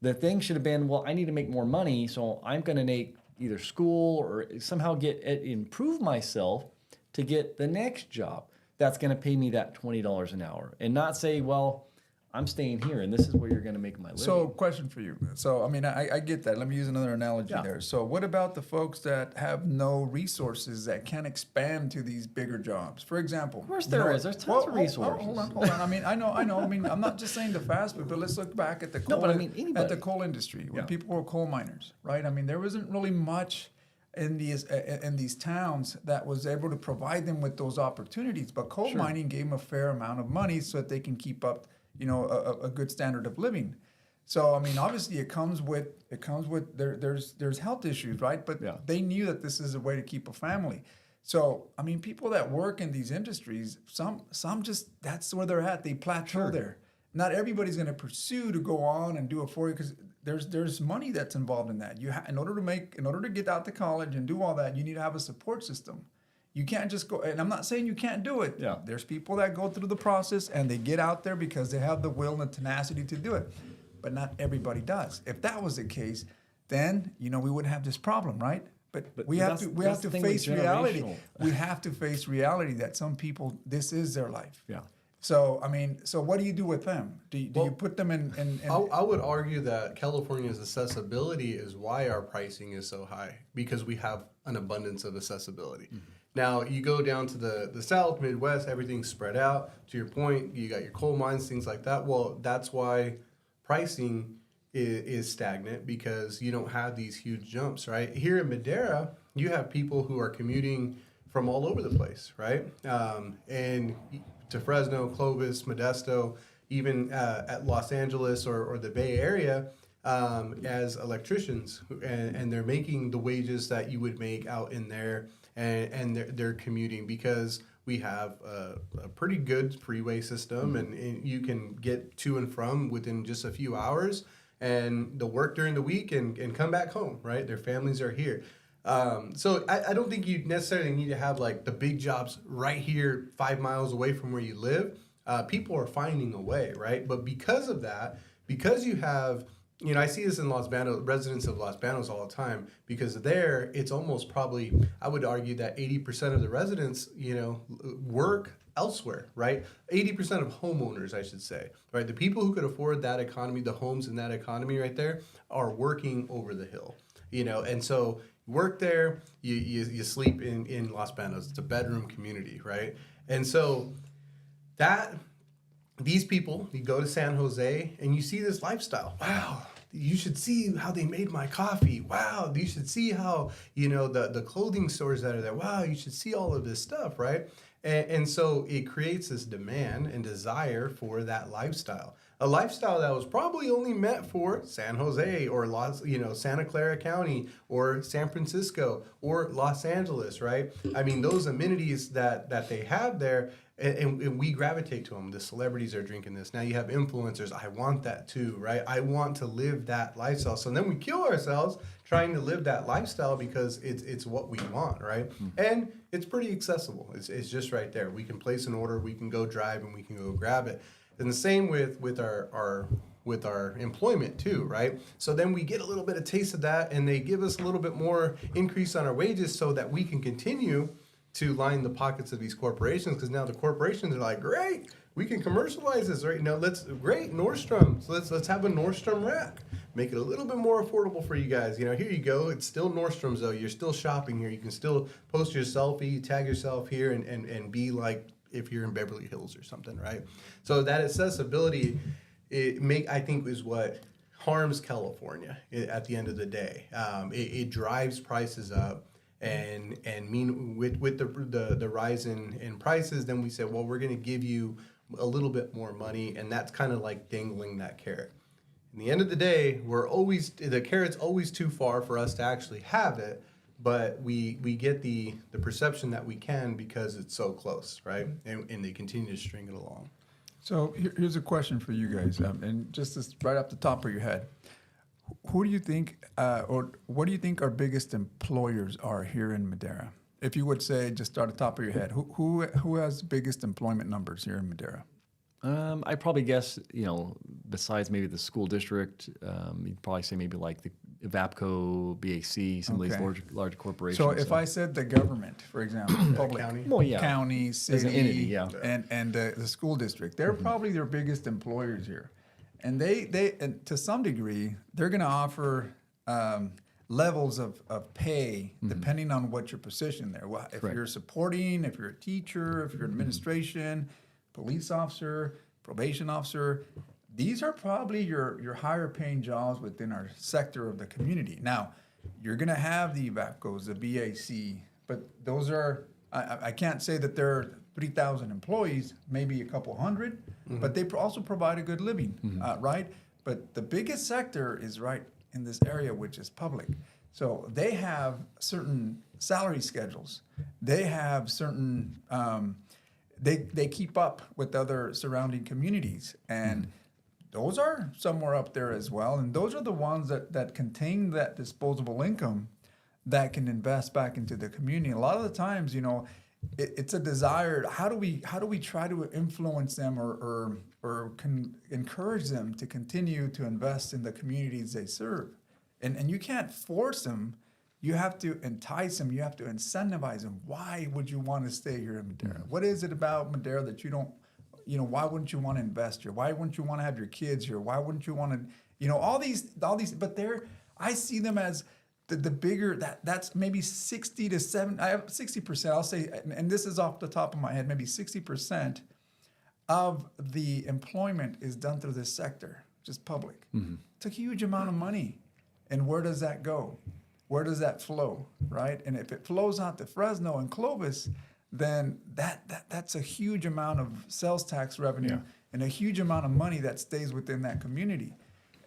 The thing should have been, well, I need to make more money, so I'm going to make either school or somehow improve myself to get the next job that's going to pay me that $20 an hour, and not say, well, I'm staying here and this is where you're going to make my living. So, question for you. So, I mean, I get that. Let me use another analogy Yeah. there. So, what about the folks that have no resources that can expand to these bigger jobs? For example, Of course there is. There's tons of resources. Hold on. I mean, I know. I mean, I'm not just saying the fast food, but let's look back at the coal, but I mean, at anybody. the coal industry when Yeah. people were coal miners, right? I mean, there wasn't really much in these towns that was able to provide them with those opportunities. But coal Sure. mining gave them a fair amount of money so that they can keep up, a good standard of living. So I mean, obviously, it comes with there's health issues, right? But Yeah. they knew that this is a way to keep a family. So I mean, people that work in these industries, some just that's where they're at. They plateau Sure. there. Not everybody's going to pursue to go on and do it for you because there's money that's involved in that. In order to get out to college and do all that, you need to have a support system. You can't just go, and I'm not saying you can't do it. Yeah. There's people that go through the process and they get out there because they have the will and the tenacity to do it. But not everybody does. If that was the case, then we wouldn't have this problem, right? But we have to that's the thing with face reality. generational. We have to face reality that some people, this is their life. Yeah. So I mean, what do you do with them? Do you Well, put them in I would argue that California's accessibility is why our pricing is so high, because we have an abundance of accessibility. Mm-hmm. Now, you go down to the South, Midwest, everything's spread out. To your point, you got your coal mines, things like that. Well, that's why pricing is stagnant, because you don't have these huge jumps, right? Here in Madera, you have people who are commuting from all over the place, right? And to Fresno, Clovis, Modesto, even at Los Angeles or the Bay Area, as electricians, and they're making the wages that you would make out in there, and they're commuting because we have a pretty good freeway system, and you can get to and from within just a few hours, and they'll work during the week and come back home, right? Their families are here. So I don't think you necessarily need to have like the big jobs right here 5 miles away from where you live. People are finding a way, right? But because of that, because you have, I see this in Los Banos, residents of Los Banos all the time, because there it's almost probably, I would argue that 80% of the residents, work elsewhere, right? 80% of homeowners, I should say, right? The people who could afford that economy, the homes in that economy right there, are working over the hill, and so you work there, you sleep in Los Banos. It's a bedroom community, right? And so these people, you go to San Jose and you see this lifestyle. Wow, you should see how they made my coffee. Wow, you should see how, the clothing stores that are there. Wow, you should see all of this stuff, right? And so it creates this demand and desire for that lifestyle. A lifestyle that was probably only meant for San Jose or Santa Clara County or San Francisco or Los Angeles, right? I mean, those amenities that they have there, and we gravitate to them. The celebrities are drinking this. Now you have influencers. I want that too, right? I want to live that lifestyle. So then we kill ourselves trying to live that lifestyle because it's what we want, right? And it's pretty accessible. It's just right there. We can place an order, we can go drive, and we can go grab it. And the same with our employment too, right? So then we get a little bit of taste of that, and they give us a little bit more increase on our wages so that we can continue to line the pockets of these corporations, because now the corporations are like, great, we can commercialize this right now. Great, Nordstrom. So let's have a Nordstrom rack. Make it a little bit more affordable for you guys. Here you go. It's still Nordstrom's though. You're still shopping here. You can still post your selfie, tag yourself here, and be like if you're in Beverly Hills or something, right? So that accessibility, I think is what harms California at the end of the day. It drives prices up. And mean with the rise in prices, then we said, well, we're going to give you a little bit more money, and that's kind of like dangling that carrot. In the end of the day, the carrot's always too far for us to actually have it, but we get the perception that we can because it's so close, right? And they continue to string it along. So here's a question for you guys, and just this right off the top of your head. Who do you think, or what do you think our biggest employers are here in Madera? If you would say, just start at the top of your head, who has biggest employment numbers here in Madera? I'd probably guess, besides maybe the school district, you'd probably say maybe like the VAPCO, BAC, some of these large corporations. So if I said the government, for example, public, County. Well, yeah. county, As city, an entity, yeah. and the school district, they're probably their biggest employers here. And and to some degree, they're going to offer levels of pay depending on what your position there. Well, if Correct. you're supporting, if you're a teacher, if you're administration, police officer, probation officer, these are probably your higher paying jobs within our sector of the community. Now, you're going to have the VAPCOs, the BAC, but those are, I can't say that they're 3,000 employees, maybe a couple hundred, but they also provide a good living, right? But the biggest sector is right in this area, which is public. So they have certain salary schedules. They have certain, they keep up with other surrounding communities. And those are somewhere up there as well. And those are the ones that contain that disposable income that can invest back into the community. A lot of the times, it's a desire. How do we try to influence them or encourage them to continue to invest in the communities they serve? And you can't force them. You have to entice them. You have to incentivize them. Why would you want to stay here in Madera? What is it about Madera that you don't? Why wouldn't you want to invest here? Why wouldn't you want to have your kids here? Why wouldn't you want to? All these. But I see them as the bigger that's maybe 60 to 70. I have 60%. I'll say, and this is off the top of my head, maybe 60% of the employment is done through this sector, just public. It's a huge amount of money, and where does that go? Where does that flow, right? And if it flows out to Fresno and Clovis, then that's a huge amount of sales tax revenue and a huge amount of money that stays within that community.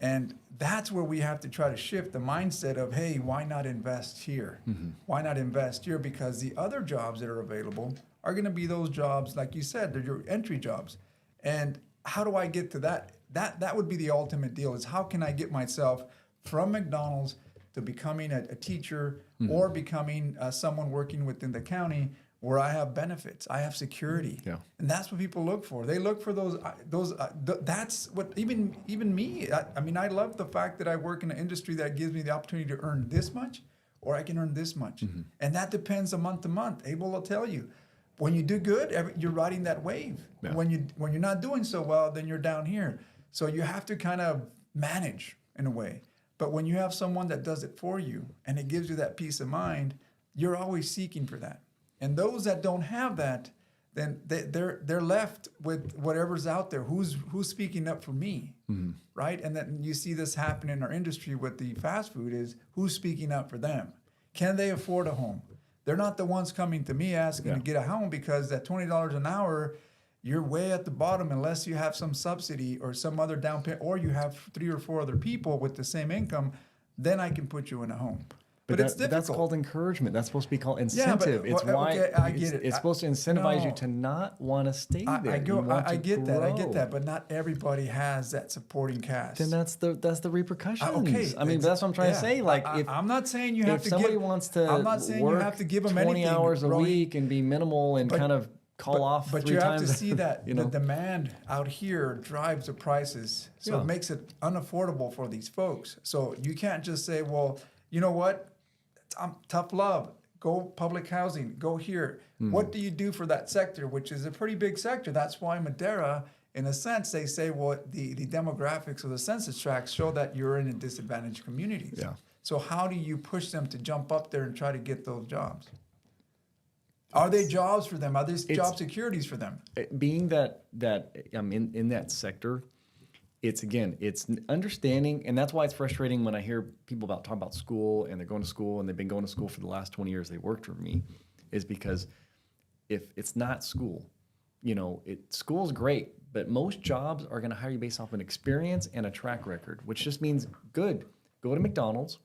And that's where we have to try to shift the mindset of, hey, why not invest here? Why not invest here? Because the other jobs that are available are going to be those jobs, like you said, they're your entry jobs. And how do I get to that? That would be the ultimate deal, is how can I get myself from McDonald's to becoming a teacher or becoming someone working within the county where I have benefits, I have security, and that's what people look for. They look for those. That's what even me. I love the fact that I work in an industry that gives me the opportunity to earn this much, or I can earn this much, and that depends on month to month. Abel will tell you, when you do good, you're riding that wave. Yeah. When you're not doing so well, then you're down here. So you have to kind of manage in a way. But when you have someone that does it for you and it gives you that peace of mind, you're always seeking for that. And those that don't have that, then they're left with whatever's out there. Who's speaking up for me, right? And then you see this happen in our industry with the fast food is who's speaking up for them? Can they afford a home? They're not the ones coming to me asking to get a home, because that $20 an hour, you're way at the bottom unless you have some subsidy or some other down payment, or you have 3 or 4 other people with the same income. Then I can put you in a home. But it's difficult. That's called encouragement. That's supposed to be called incentive. It's why I get it. It's supposed to incentivize you to not want to stay there. I get that, but not everybody has that supporting cast. Then that's the repercussions. Okay, That's what I'm trying to say. Like, I'm not saying you have to. If somebody wants to I'm not saying work you have to give them 20 anything, hours a Roy, week and be minimal and kind of call off 3 times. But you have to see that you know? the demand out here drives the prices, so it makes it unaffordable for these folks. So you can't just say, well, you know what? Tough love. Go public housing. Go here. What do you do for that sector, which is a pretty big sector? That's why Madera, in a sense, they say, well, the demographics of the census tracts show that you're in a disadvantaged communities. Yeah. So how do you push them to jump up there and try to get those jobs? Are they jobs for them? Are these job securities for them? Being that I'm in that sector, it's understanding, and that's why it's frustrating when I hear people talk about school, and they're going to school, and they've been going to school for the last 20 years they worked for me, is because if it's not school, school's great, but most jobs are going to hire you based off an experience and a track record, which just means good. Go to McDonald's,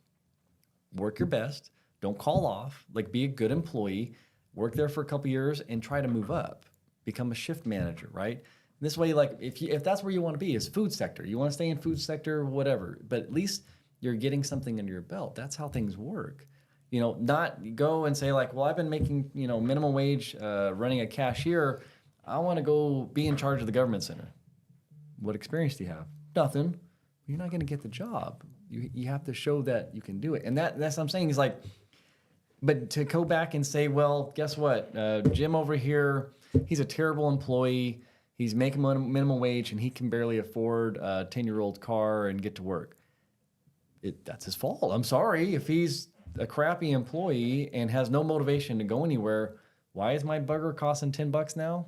work your best, don't call off, like be a good employee, work there for a couple years, and try to move up, become a shift manager, right? This way, like if that's where you want to be, is food sector. You want to stay in food sector, whatever. But at least you're getting something under your belt. That's how things work. Not go and say like, well, I've been making minimum wage, running a cashier. I want to go be in charge of the government center. What experience do you have? Nothing. You're not going to get the job. You have to show that you can do it. And that's what I'm saying is like, but to go back and say, well, guess what? Jim over here, he's a terrible employee. He's making minimum wage, and he can barely afford a 10-year-old car and get to work. That's his fault. I'm sorry. If he's a crappy employee and has no motivation to go anywhere, why is my burger costing $10 now?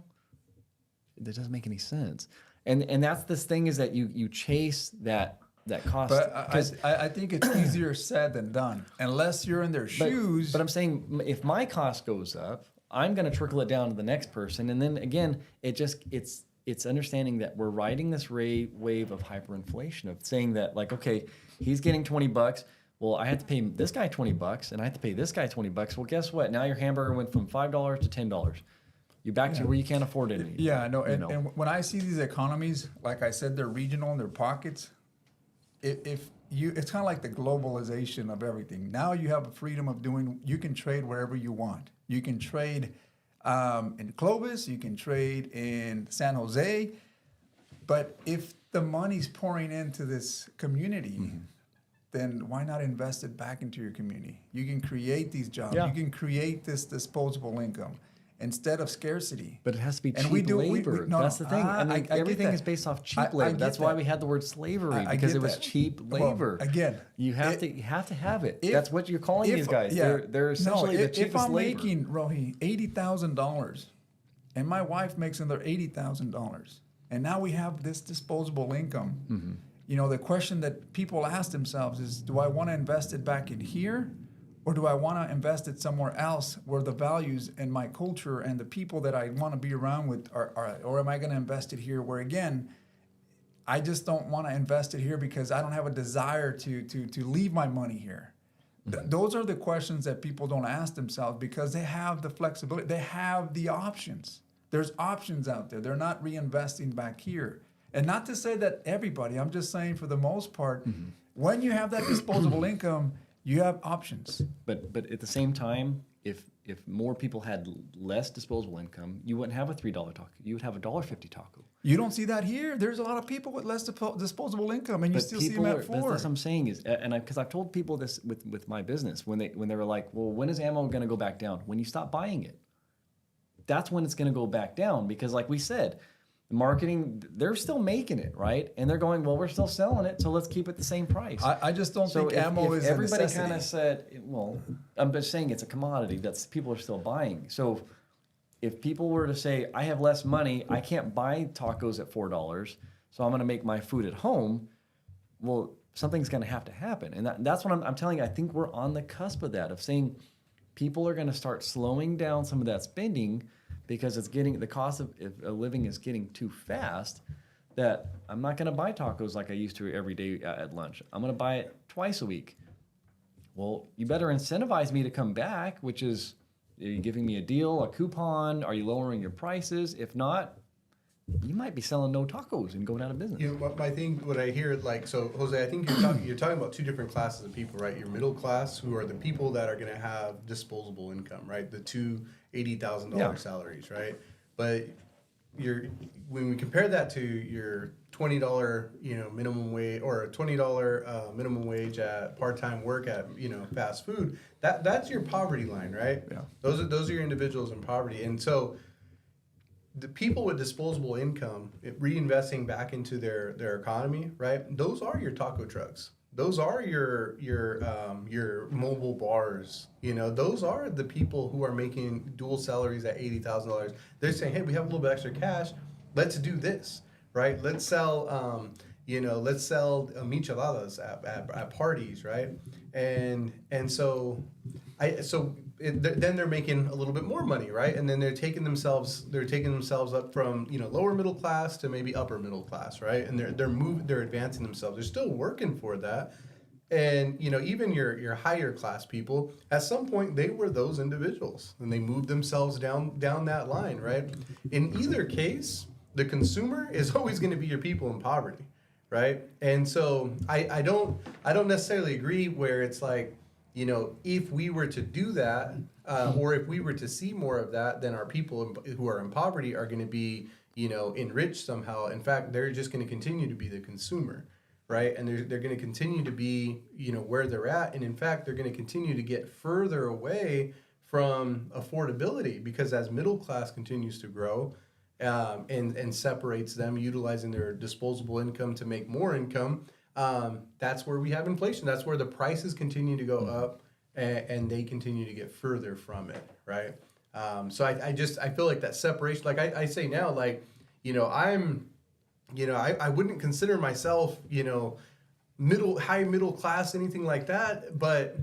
That doesn't make any sense. And that's this thing is that you chase that cost. But I think it's easier said than done, unless you're in their shoes. But I'm saying if my cost goes up, I'm going to trickle it down to the next person. And then again, it's understanding that we're riding this wave of hyperinflation, of saying that like, okay, he's getting $20. Well, I have to pay this guy $20 and I have to pay this guy $20. Well, guess what? Now your hamburger went from $5 to $10. You're back to where you can't afford it anymore. Yeah, no. And when I see these economies, like I said, they're regional in their pockets. It's kind of like the globalization of everything. Now you have a freedom of you can trade wherever you want. You can trade in Clovis, you can trade in San Jose, but if the money's pouring into this community, then why not invest it back into your community? You can create these jobs. Yeah. You can create this disposable income instead of scarcity. But it has to be cheap labor. That's the thing. Everything is based off cheap labor. That's why we had the word slavery, because it was cheap labor. Well, again, you have to have it. That's what you're calling these guys. Yeah, they're essentially the cheapest labor. If I'm making, Rohi, $80,000, and my wife makes another $80,000, and now we have this disposable income, the question that people ask themselves is, do I want to invest it back in here? Or do I want to invest it somewhere else where the values and my culture and the people that I want to be around with are, or am I going to invest it here where, again, I just don't want to invest it here because I don't have a desire to leave my money here. Those are the questions that people don't ask themselves because they have the flexibility. They have the options. There's options out there. They're not reinvesting back here. And not to say that everybody, I'm just saying for the most part, when you have that disposable income, you have options. But at the same time, if more people had less disposable income, you wouldn't have a $3 taco. You would have a $1.50 taco. You don't see that here. There's a lot of people with less disposable income, and you still see them at $4. That's what I'm saying is, and because I've told people this with my business when they were like, well, when is ammo going to go back down? When you stop buying it. That's when it's going to go back down, because like we said, marketing, they're still making it, right? And they're going, well, we're still selling it, so let's keep it the same price. I just don't think ammo is a necessity. Everybody kind of said, well, I'm just saying it's a commodity that people are still buying. So if people were to say, I have less money, I can't buy tacos at $4, so I'm going to make my food at home, well, something's going to have to happen. And that's what I'm telling you. I think we're on the cusp of that, of saying people are going to start slowing down some of that spending because the cost of living is getting too fast, that I'm not going to buy tacos like I used to every day at lunch. I'm going to buy it twice a week. Well, you better incentivize me to come back, which is, are you giving me a deal, a coupon? Are you lowering your prices? If not, you might be selling no tacos and going out of business. What I hear, like, so Jose, I think you're talking about two different classes of people, right? Your middle class, who are the people that are going to have disposable income, right? The two $80,000 salaries, right? But when we compare that to your $20 minimum wage, or a $20 minimum wage at part-time work at fast food, that's your poverty line, right? Yeah. Those are your individuals in poverty, and so the people with disposable income, reinvesting back into their economy, right? Those are your taco trucks. Those are your mobile bars. Those are the people who are making dual salaries at $80,000. They're saying, hey, we have a little bit extra cash. Let's do this, right? Let's sell let's sell micheladas at parties, right? And so then they're making a little bit more money, right? And then they're taking themselves up from lower middle class to maybe upper middle class, right? And they're advancing themselves. They're still working for that. And even your higher class people, at some point they were those individuals, and they moved themselves down that line, right? In either case, the consumer is always going to be your people in poverty, right? And so I don't necessarily agree where it's like, if we were to do that, or if we were to see more of that, then our people who are in poverty are going to be enriched somehow. In fact, they're just going to continue to be the consumer. Right, and they're going to continue to be, where they're at, and in fact, they're going to continue to get further away from affordability, because as middle class continues to grow, and separates them, utilizing their disposable income to make more income, that's where we have inflation. That's where the prices continue to go up, and they continue to get further from it. Right, so I feel like that separation, like I say now, like I wouldn't consider myself, high middle class, anything like that. But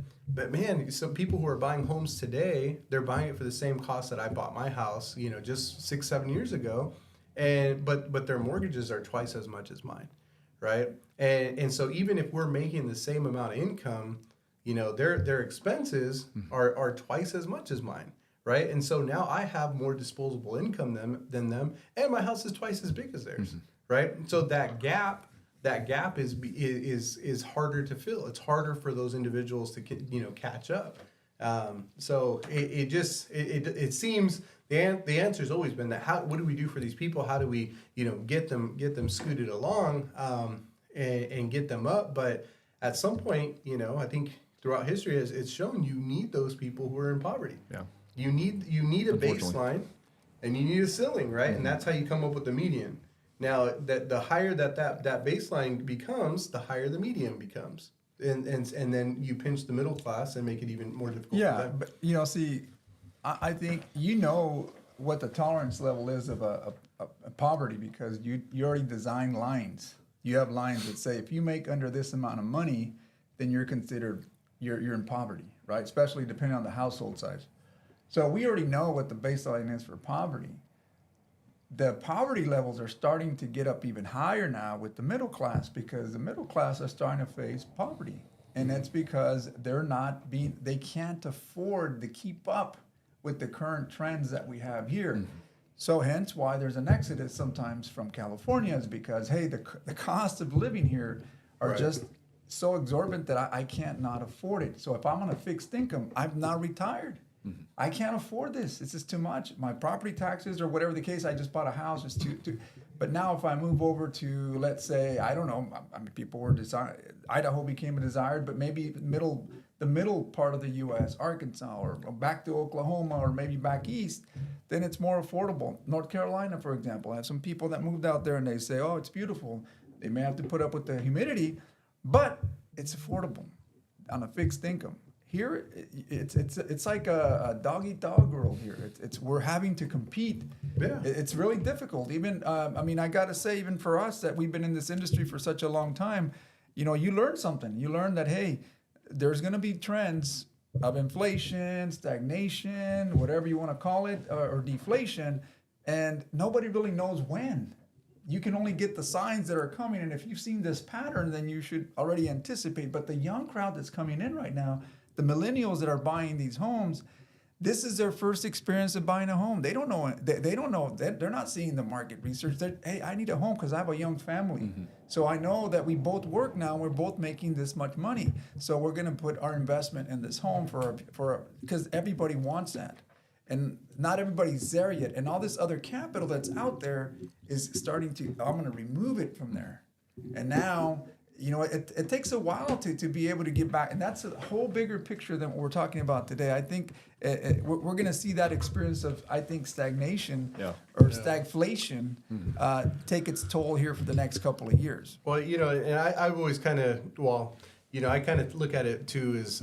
man, some people who are buying homes today, they're buying it for the same cost that I bought my house, just 6-7 years ago. But their mortgages are twice as much as mine. Right. And so even if we're making the same amount of income, their expenses are twice as much as mine. Right. And so now I have more disposable income than them, and my house is twice as big as theirs. Right. So that gap is harder to fill. It's harder for those individuals to catch up. So it seems the answer's always been that what do we do for these people? How do we get them scooted along, and get them up? But at some point, I think throughout history it's shown you need those people who are in poverty. Yeah. You need a baseline, and you need a ceiling, right? And that's how you come up with the median. Now, the higher that baseline becomes, the higher the median becomes, and then you pinch the middle class and make it even more difficult. Yeah, for them. But see, I think what the tolerance level is of a poverty, because you already design lines. You have lines that say if you make under this amount of money, then you're considered you're in poverty, right? Especially depending on the household size. So we already know what the baseline is for poverty. The poverty levels are starting to get up even higher now with the middle class, because the middle class are starting to face poverty. And that's because they can't afford to keep up with the current trends that we have here. So hence why there's an exodus sometimes from California, is because, hey, the cost of living here are just so exorbitant that I can't not afford it. So if I'm on a fixed income, I'm not retired. I can't afford this. This is too much. My property taxes, or whatever the case, I just bought a house, is too. But now if I move over to, let's say, I don't know, people were Idaho became a desired, but maybe the middle part of the U.S., Arkansas, or back to Oklahoma, or maybe back east, then it's more affordable. North Carolina, for example, I have some people that moved out there and they say, oh, it's beautiful. They may have to put up with the humidity, but it's affordable on a fixed income. Here, it's like a dog-eat-dog world here. We're having to compete. Yeah. It's really difficult. Even I got to say, even for us that we've been in this industry for such a long time, you learn something. You learn that, hey, there's going to be trends of inflation, stagnation, whatever you want to call it, or deflation, and nobody really knows when. You can only get the signs that are coming, and if you've seen this pattern, then you should already anticipate. But the young crowd that's coming in right now, the millennials that are buying these homes, this is their first experience of buying a home. They don't know. They don't know. They're not seeing the market research. Hey, I need a home because I have a young family. So I know that we both work now. We're both making this much money. So we're going to put our investment in this home because everybody wants that. And not everybody's there yet. And all this other capital that's out there is starting to, I'm going to remove it from there. And now, it takes a while to be able to get back. And that's a whole bigger picture than what we're talking about today. I think we're going to see that experience of, stagnation or stagflation take its toll here for the next couple of years. Well, and I've always kind of, I kind of look at it too as,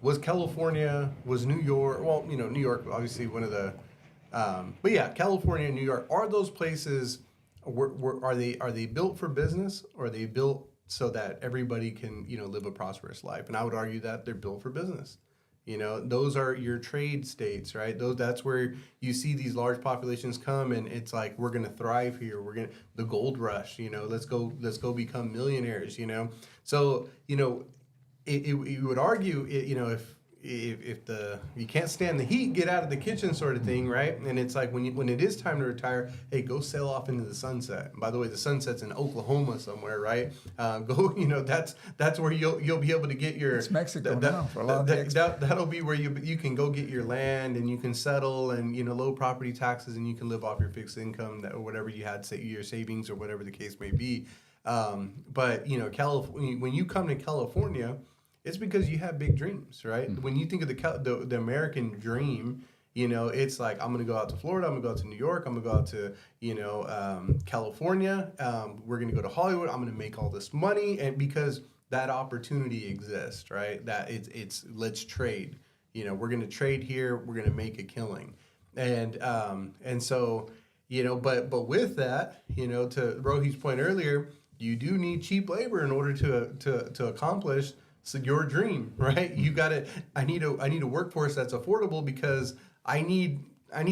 was California, was New York, New York, obviously one of the, but yeah, California and New York, are those places are they built for business, or are they built so that everybody can, you know, live a prosperous life? And I would argue that they're built for business. You know, those are your trade states, right? That's where you see these large populations come, and it's like, we're going to thrive here. The gold rush, you know, let's go become millionaires, you know? So, you know, you would argue, you know, if you can't stand the heat, get out of the kitchen, sort of thing, right? And it's like, when it is time to retire, hey, go sail off into the sunset. And by the way, the sunset's in Oklahoma somewhere, right? Go, you know, that's where you'll be able to get your. It's Mexico now for a lot of the that'll be where you can go get your land, and you can settle, and, you know, low property taxes, and you can live off your fixed income, or whatever you had, say, your savings, or whatever the case may be. But, you know, California, when you come to California, it's because you have big dreams, right? Mm-hmm. When you think of the American dream, you know, it's like, I'm going to go out to Florida, I'm going to go out to New York, I'm going to go out to, you know, California, we're going to go to Hollywood, I'm going to make all this money, and because that opportunity exists, right? That it's let's trade. You know, we're going to trade here, we're going to make a killing. And so, you know, but with that, you know, to Rohi's point earlier, you do need cheap labor in order to accomplish your dream, right? You got to. I need a workforce that's affordable, because I need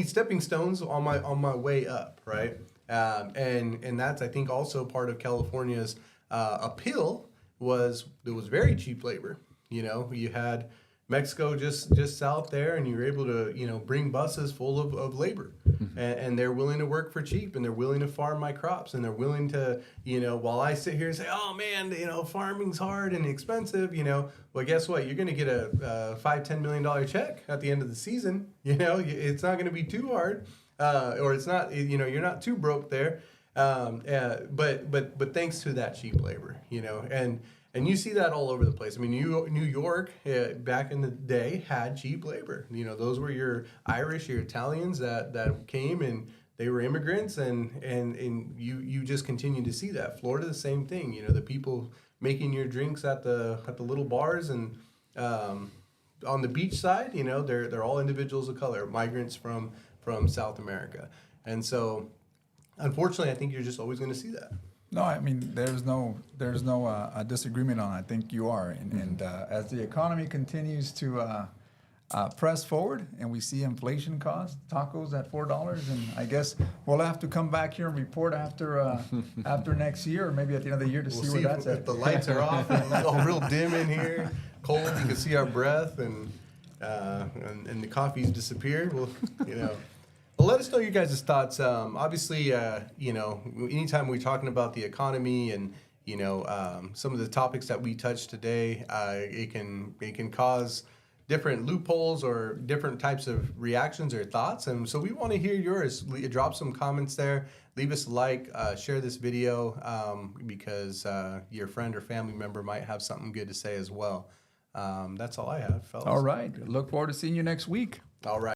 stepping stones on my way up, right? And that's, I think, also part of California's appeal was there was very cheap labor. You know, you had Mexico just south there, and you were able to, you know, bring buses full of labor, and they're willing to work for cheap, and they're willing to farm my crops, and they're willing to, you know, while I sit here and say, oh man, you know, farming's hard and expensive, you know, well, guess what? You're going to get a $5-10 million check at the end of the season. You know, it's not going to be too hard, or it's not, you know, you're not too broke there, but thanks to that cheap labor, you know, and you see that all over the place. I mean, New York, back in the day, had cheap labor. You know, those were your Irish, your Italians that came, and they were immigrants, and you just continue to see that. Florida, the same thing. You know, the people making your drinks at the little bars, and on the beach side, you know, they're all individuals of color, migrants from South America. And so, unfortunately, I think you're just always going to see that. No, I mean, there's no disagreement on it. I think you are. And as the economy continues to press forward, and we see inflation costs, tacos at $4, and I guess we'll have to come back here and report after next year, or maybe at the end of the year, to see where that's at. If the lights are off, and it's all real dim in here, cold, you can see our breath, and the coffee's disappeared. Well, you know. Well, let us know your guys' thoughts. Obviously, you know, anytime we're talking about the economy and, you know, some of the topics that we touched today, it can cause different loopholes or different types of reactions or thoughts. And so we want to hear yours. Drop some comments there. Leave us a like. Share this video, because your friend or family member might have something good to say as well. That's all I have, fellas. All right. Look forward to seeing you next week. All right.